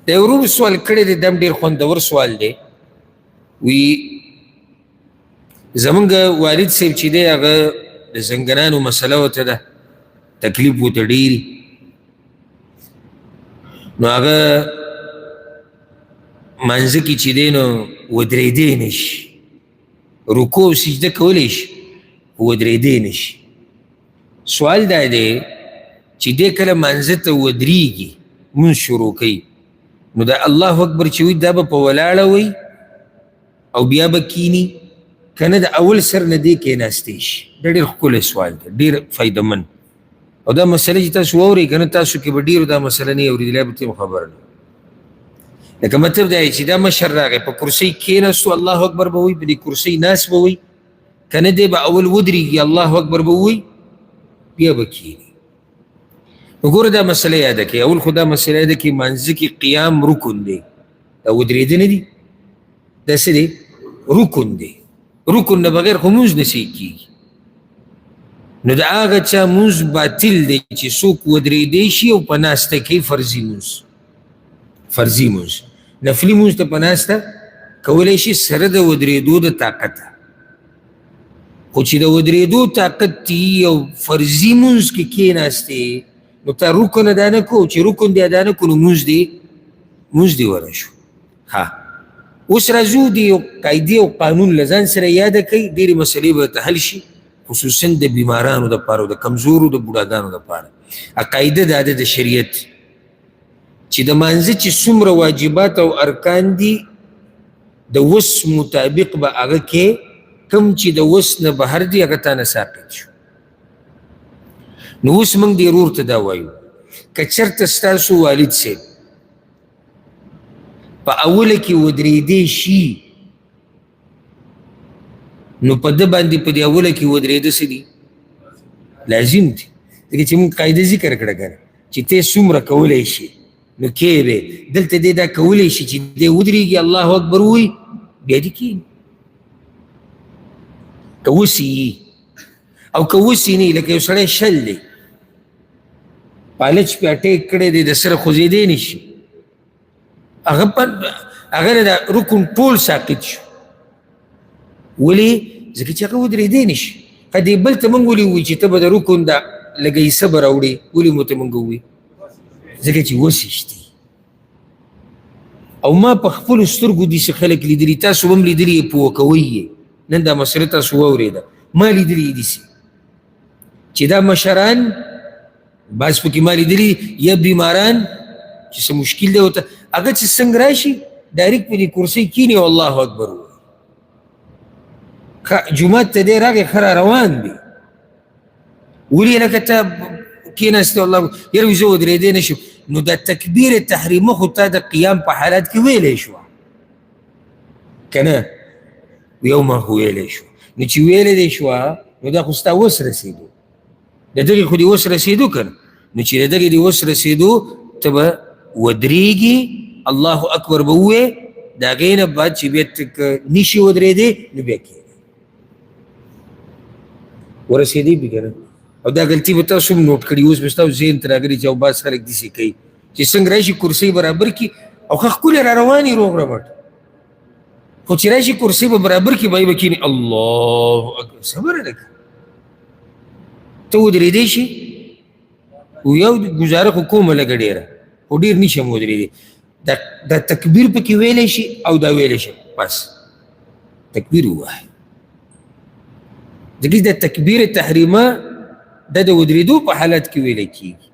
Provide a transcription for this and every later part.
د ورور سوال کړی دی دم ډېر خوندور سوال دی وی زمونږ والد صاحب چې دی هغه د زنګنانو مسله ورته ده تکلیف ورته ډېري نو هغه منځه کې چې دی نو ودرېدی نه شي رکوع او سجده کولی شي ودرېدی نه شي سوال دا دی چې دی کله منځه ته ودرېږي مونځ شروع کوي نو دا الله اکبر چې وي دا به په ولاړه وي او بیا به کینی که نه د اول سر نه دی کېناستی شي دا ډېر ښکلی سوال دی ډېر فایدهمند او دا مسله چې تاسو واورئ که نه تاسو کې به ډېرو دا مسله نه اورېدلی به ته خبر نه لکه مطلب دا چې دا مشر راغی په کرسۍ کېناستو الله اکبر به وي په دې کرسۍ ناست به وي که نه دی به اول ودرېږي الله اکبر به ووایي بیا به کینی نو ګوره دا مسله یاده کړئ اول خو دا مسله یاده کړئ مانځه کې قیام رکن دی دا ودرېده نه دي دا څه دی رکن دی رکن نه بغیر خو مونځ نه صحیح کېږي نو د هغه چا مونځ باطل دی چې څوک ودرېدی شي او په ناسته کوي فرضي مونځ فرضي مونځ نفلي مونځ ته په ناسته کولی شي سره د ودرېدو د طاقته خو چې د ودرېدو طاقت دي او فرضي مونځ کې کېناستې نو تا رکن ادا نه کو چې رکن دی ادا نه کو نو مونځ دی ورا شو ها اوس راځو د یو قاعدې او قانون له ځان سره یاده کوئ ډېرې مسلې به ورته حل شي خصوصا د بیمارانو دپاره او د کمزورو د بوډاګانو دپاره قاعده دا ده د شریعت چې د مانځه چې څومره واجبات او ارکان دي د وس مطابق به هغه کې کم چې د وس نه بهر دي هغه تا نه ساقط شو نو اوس موږ دې ورور ته دا وایو که چېرته ستاسو والد صاحب په اوله کې ودرېدی شي نو په ده باندې په دې اوله کې ودرېده څه دي لازم دي ځکه چې موږ قاعده ذکر کړه که نه چې ته څومره کولی شي نو کې به دلته دې دا کولی شي چې دی ودرېږي الله اکبر ووایي بیا دې کښېني که وسي او که وسي نه لکه یو سړی شل دی پالچ پې اټیک کړی دی د سره خوځېدی نه شي هغه نه دا رکن ټول ساقط شو ولې ځکه چې هغه ودرېدی نه شي که دې بل ته موږ ولې ووایو چې ته به د رکن دا لږه حصه به راوړې ولې مو ته موږ ووایو ځکه چې وسېشتې او ما په خپلو سترګو داسې خلک لیدلي تاسو به هم لیدلي یې پوه کوئ یې نن دا مسله تاسو واورېده ما لیدلي یې داسې چې دا مشران بعض پکې ما لیدلي یا بیماران چې څه مشکل دی ورته هغه چې څنګه راشي ډایرکټ په دې کرسۍ کښېني او الله اکبر ووایي جومات ته دی راغی ښه را روان دی ولې لکه ته کېناستې الله یاره زه ودرېدی نه شم نو دا تکبیر تحریمه خو تا د قیام په حالات کې ویلی شوه که نه یو ما خو ویلی شوه نو چې ویلی دی شوه نو دا خو ستا وس رسېدو د دغې خو دې وس رسېدو که نه نو چې د دغې دې وس رسېدو ته به ودرېږي الله اکبر به ووایې د هغې نه بعد چې بیا نشي ودرېدی نو بیا کښېنه ورسېدی بې که نه او دا غلطي به تاسو هم نوټ کړي اوس به ستاسو ذهن ته راغلي چې او بعض خلک داسې کوي چې څنګه راشي کرسۍ برابر کړي او ښه ښکلې را روانې روغ رمټ خو چې راشي کرسۍ به برابر کړي به یې به کښېني الله اکبر صبره لږ ته ودرېدی شي یو ګزاره خو کومه لږه ډېره خو ډېر نشم ودرېدی دا تکبیر پکې ویلی شي او دا ویلی شي بس تکبیر ووایه ځکه دا تکبیر تحریمه دا د ودرېدو په حالت کې ویلی کېږي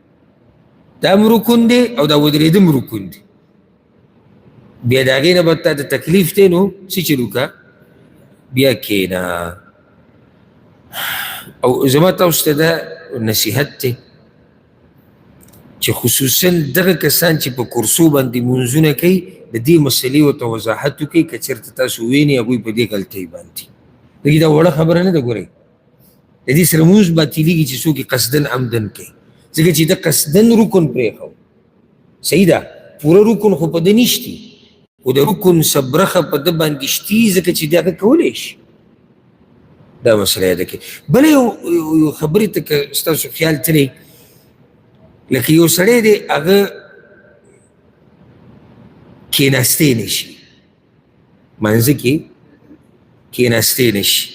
دا هم رکن دی او دا ودرېده هم رکن دی بیا د هغې نه به تا د تکلیف دی نو څه چې وکړه بیا کښېنه او زما تاسو ته دا نصیحت دی چې خصوصا دغه کسان چې په کرسو باندې مونځونه کوي د دې مسلې ورته وضاحت وکړئ که چېرته تاسو وینئ هغوی په دې غلطۍ باندې دغې دا وړه خبره نه ده ګورئ د دې سره مونځ باطلېږي چې څوک یې قصدن عمدن کوي ځکه چې د قصدن رکن پرېښو صحیح ده پوره رکن خو په ده نشتي خو د رکن څه برخه په ده باندې شتي ځکه چې د هغه کولی شي دا مسله یاده کړئ بله یو خبرې ته که ستاسو خیال تللی لکه یو سړی دی هغه کیناستې نشي، منځ کې کیناستې نشي.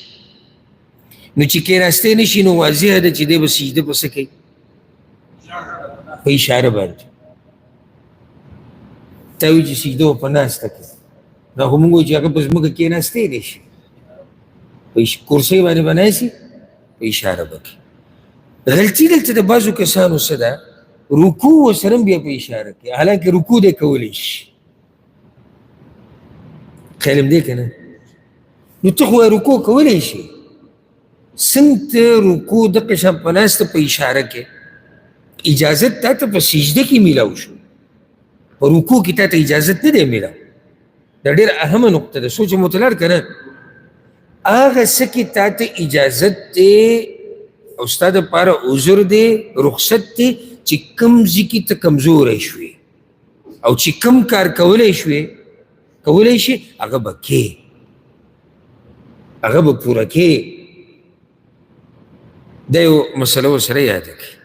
نو چې کیناستې نشي نو واضحه ده چې دی به سجده په څه کوي؟ په اشاره باندې. تا وایي چې سجده به په ناسته کوي، دا خو موږ وایو چې هغه په ځمکه کیناستې نشي، په کرسۍ باندې به ناستي، په اشاره به کوي. غلطي دلته د بعضو کسانو څه ده، رکوع ورسره هم بیا په اشاره کوي، حالانکه رکوع دی کولی شي. خیال م دی که نه؟ نو ته خو رکوع کولی شي، څنګه ته رکوع دغه شان په ناسته په اشاره کې اجازت تا ته په سجده کې میلاو شو، په رکوع کې تا ته اجازت نه دی میلاو. دا ډېره اهمه نقطه ده، سوچ مطلع که نه. هغه څه کې تا ته اجازت دی او ستا دپاره عذر دی، رخصت دی، چې کوم ځای کې ته کمزوری شوې او چې کوم کار کولی شوې کولی شي هغه به کې، هغه به پوره کې. دا یو مسله ورسره یاده کړئ.